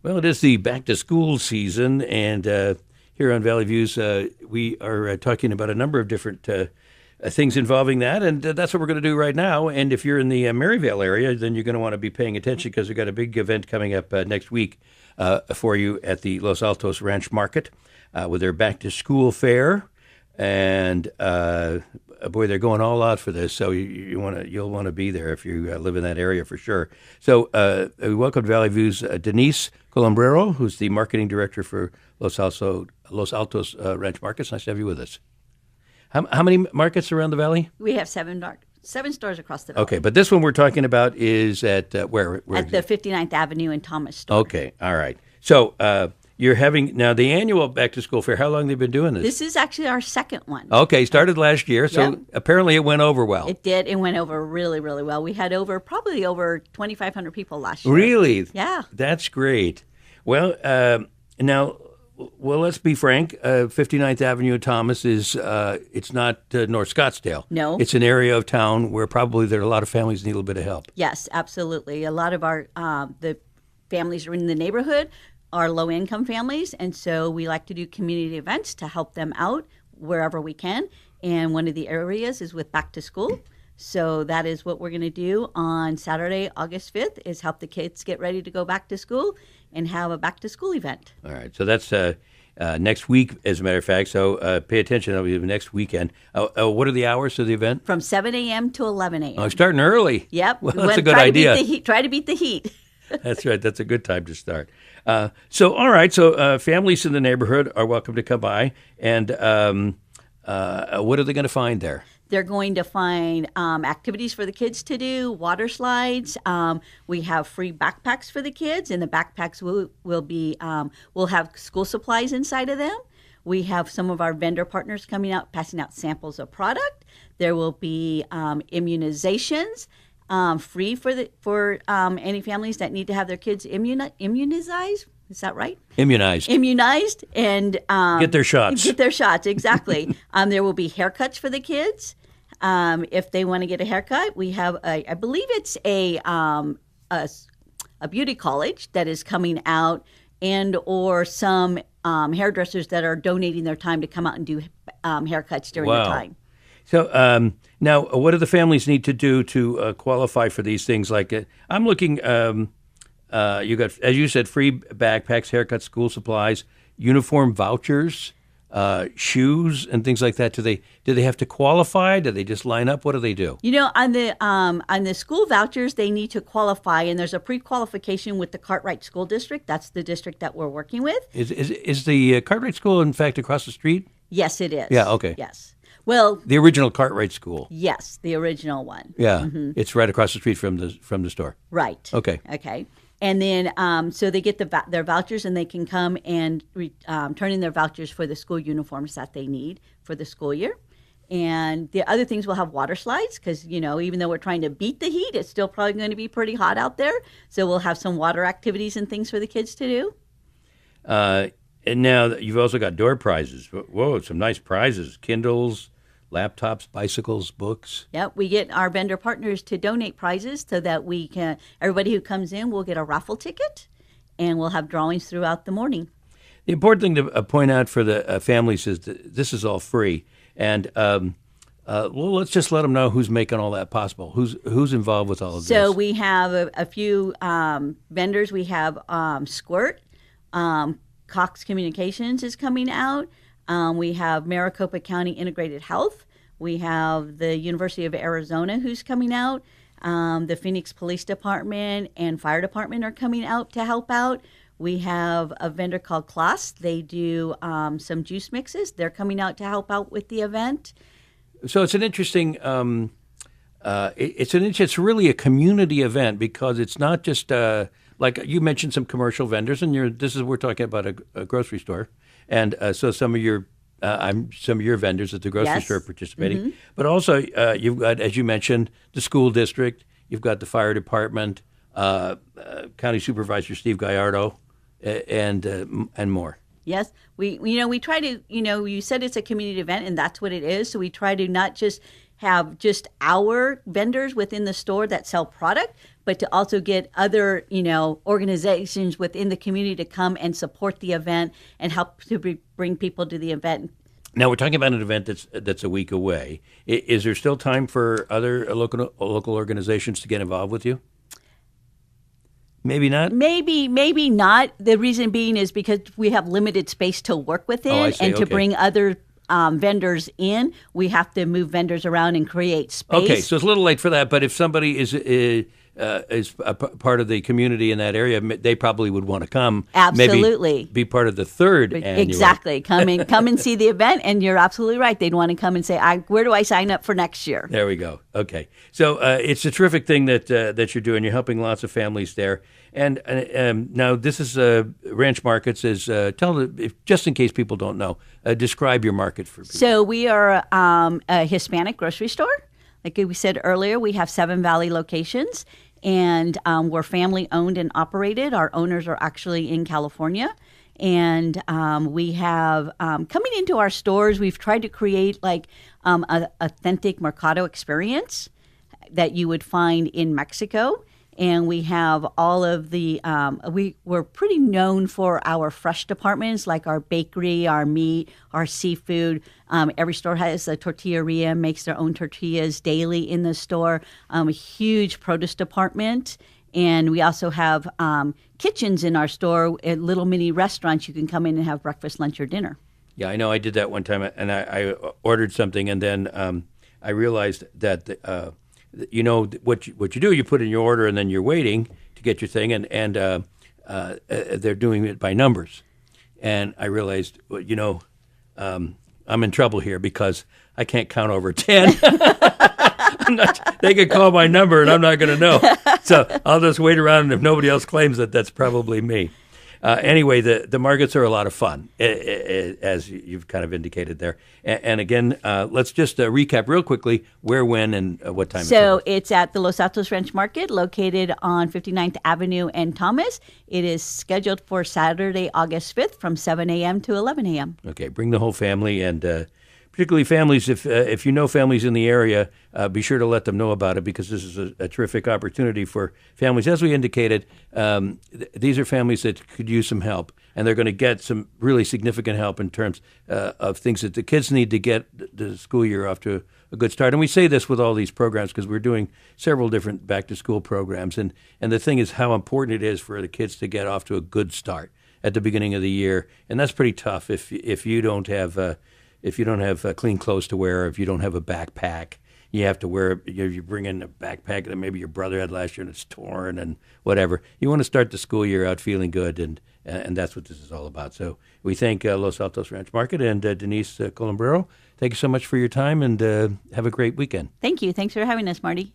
Well, it is the back-to-school season, and here on Valley Views, we are talking about a number of different things involving that, and that's what we're going to do right now. And if you're in the Maryvale area, then you're going to want to be paying attention because we've got a big event coming up next week for you at the Los Altos Ranch Market with their back-to-school fair. And boy, they're going all out for this. So you'll want to be there if you live in that area for sure. So we welcome to Valley Views Denise Colombrero, who's the marketing director for Los Altos Ranch Markets. Nice to have you with us. How many markets around the valley? We have seven stores across the valley. Okay, but this one we're talking about is at where? At the 59th Avenue and Thomas store. Okay, all right. So you're having now the annual back to school fair. How long have they been doing this? This is actually our second one. Okay, started last year, so Yep. apparently it went over well. It did. It went over really, really well. We had probably over 2,500 people last year. Really? Yeah. That's great. Well, now, let's be frank. 59th Avenue and Thomas is it's not North Scottsdale. No. It's an area of town where probably there are a lot of families that need a little bit of help. Yes, absolutely. A lot of our the families in the neighborhood are low-income families, and so we like to do community events to help them out wherever we can. And one of the areas is with back to school. So that is what we're going to do on Saturday, August 5th, is help the kids get ready to go back to school and have a back to school event. All right. So that's next week, as a matter of fact. So pay attention. That'll be next weekend. What are the hours of the event? From 7 a.m. to 11 a.m. Oh, starting early. Yep. Well, that's a good idea. Try to beat the heat. That's right. That's a good time to start. All right. So families in the neighborhood are welcome to come by. And what are they going to find there? They're going to find activities for the kids to do, water slides. We have free backpacks for the kids, and the backpacks will have school supplies inside of them. We have some of our vendor partners coming out, passing out samples of product. There will be immunizations. Free for any families that need to have their kids immunized. Is that right? Immunized and get their shots. Get their shots, exactly. There will be haircuts for the kids if they want to get a haircut. We have I believe it's a beauty college that is coming out, and or some hairdressers that are donating their time to come out and do haircuts during the time. So now, what do the families need to do to qualify for these things? Like, I'm looking. You got, as you said, free backpacks, haircuts, school supplies, uniform vouchers, shoes, and things like that. Do they have to qualify? Do they just line up? What do they do? You know, on the school vouchers, they need to qualify, and there's a pre-qualification with the Cartwright School District. That's the district that we're working with. Is the Cartwright School in fact across the street? Yes, it is. Yeah. Okay. Yes. Well, the original Cartwright School. Yes, the original one. Yeah, It's right across the street from the store. Right. Okay. And then, so they get their vouchers, and they can come and turn in their vouchers for the school uniforms that they need for the school year. And the other things, we'll have water slides because, even though we're trying to beat the heat, it's still probably going to be pretty hot out there. So we'll have some water activities and things for the kids to do. And now you've also got door prizes. Whoa, some nice prizes. Kindles, laptops, bicycles, books. Yep, we get our vendor partners to donate prizes so that everybody who comes in will get a raffle ticket, and we'll have drawings throughout the morning. The important thing to point out for the families is that this is all free. And let's just let them know who's making all that possible. Who's involved with all of this? So we have a few vendors. We have Squirt, Cox Communications is coming out. We have Maricopa County Integrated Health. We have the University of Arizona who's coming out. The Phoenix Police Department and Fire Department are coming out to help out. We have a vendor called Klaas. They do some juice mixes. They're coming out to help out with the event. So it's an interesting. It's really a community event because it's not just like you mentioned some commercial vendors, and we're talking about a grocery store. And so some of your vendors at the grocery store are participating. But also you've got, as you mentioned, the school district. You've got the fire department, County Supervisor Steve Gallardo, and more. Yes, we try to, you said it's a community event, and that's what it is. So we try to not just have just our vendors within the store that sell product, but to also get other, organizations within the community to come and support the event and help to bring people to the event. Now we're talking about an event that's a week away. Is there still time for other local organizations to get involved with you? Maybe not. Maybe not. The reason being is because we have limited space to work within, and to bring other vendors in, we have to move vendors around and create space. Okay, so it's a little late for that. But if somebody is a part of the community in that area, they probably would want to come. Absolutely, maybe be part of the third annual. Exactly, come and see the event, and you're absolutely right. They'd want to come and say, "Where do I sign up for next year?" There we go. Okay, so it's a terrific thing that you're doing. You're helping lots of families there. And now this is Ranch Markets. Just in case people don't know, describe your market for people. So we are a Hispanic grocery store. Like we said earlier, we have 7 Valley locations. And we're family owned and operated. Our owners are actually in California. And we have, coming into our stores, we've tried to create like an authentic Mercado experience that you would find in Mexico. And we have all of the, we're pretty known for our fresh departments, like our bakery, our meat, our seafood. Every store has a tortilleria, makes their own tortillas daily in the store. A huge produce department. And we also have kitchens in our store, little mini restaurants. You can come in and have breakfast, lunch, or dinner. Yeah, I know. I did that one time, and I ordered something, and then I realized that what you do, you put in your order, and then you're waiting to get your thing, and they're doing it by numbers. And I realized, I'm in trouble here because I can't count over 10. They could call my number, and I'm not going to know. So I'll just wait around, and if nobody else claims it, that's probably me. Anyway, the markets are a lot of fun, as you've kind of indicated there. And again, let's just recap real quickly where, when, and what time. So it's at the Los Altos Ranch Market, located on 59th Avenue and Thomas. It is scheduled for Saturday, August 5th from 7 a.m. to 11 a.m. Okay, bring the whole family, and particularly families. If you know families in the area, be sure to let them know about it, because this is a terrific opportunity for families. As we indicated, these are families that could use some help, and they're going to get some really significant help in terms of things that the kids need to get the school year off to a good start. And we say this with all these programs because we're doing several different back-to-school programs, and the thing is how important it is for the kids to get off to a good start at the beginning of the year, and that's pretty tough if you don't have clean clothes to wear, if you don't have a backpack. You have to wear, you bring in a backpack that maybe your brother had last year and it's torn and whatever. You want to start the school year out feeling good, and that's what this is all about. So we thank Los Altos Ranch Market and Denise Colombrero. Thank you so much for your time, and have a great weekend. Thank you. Thanks for having us, Marty.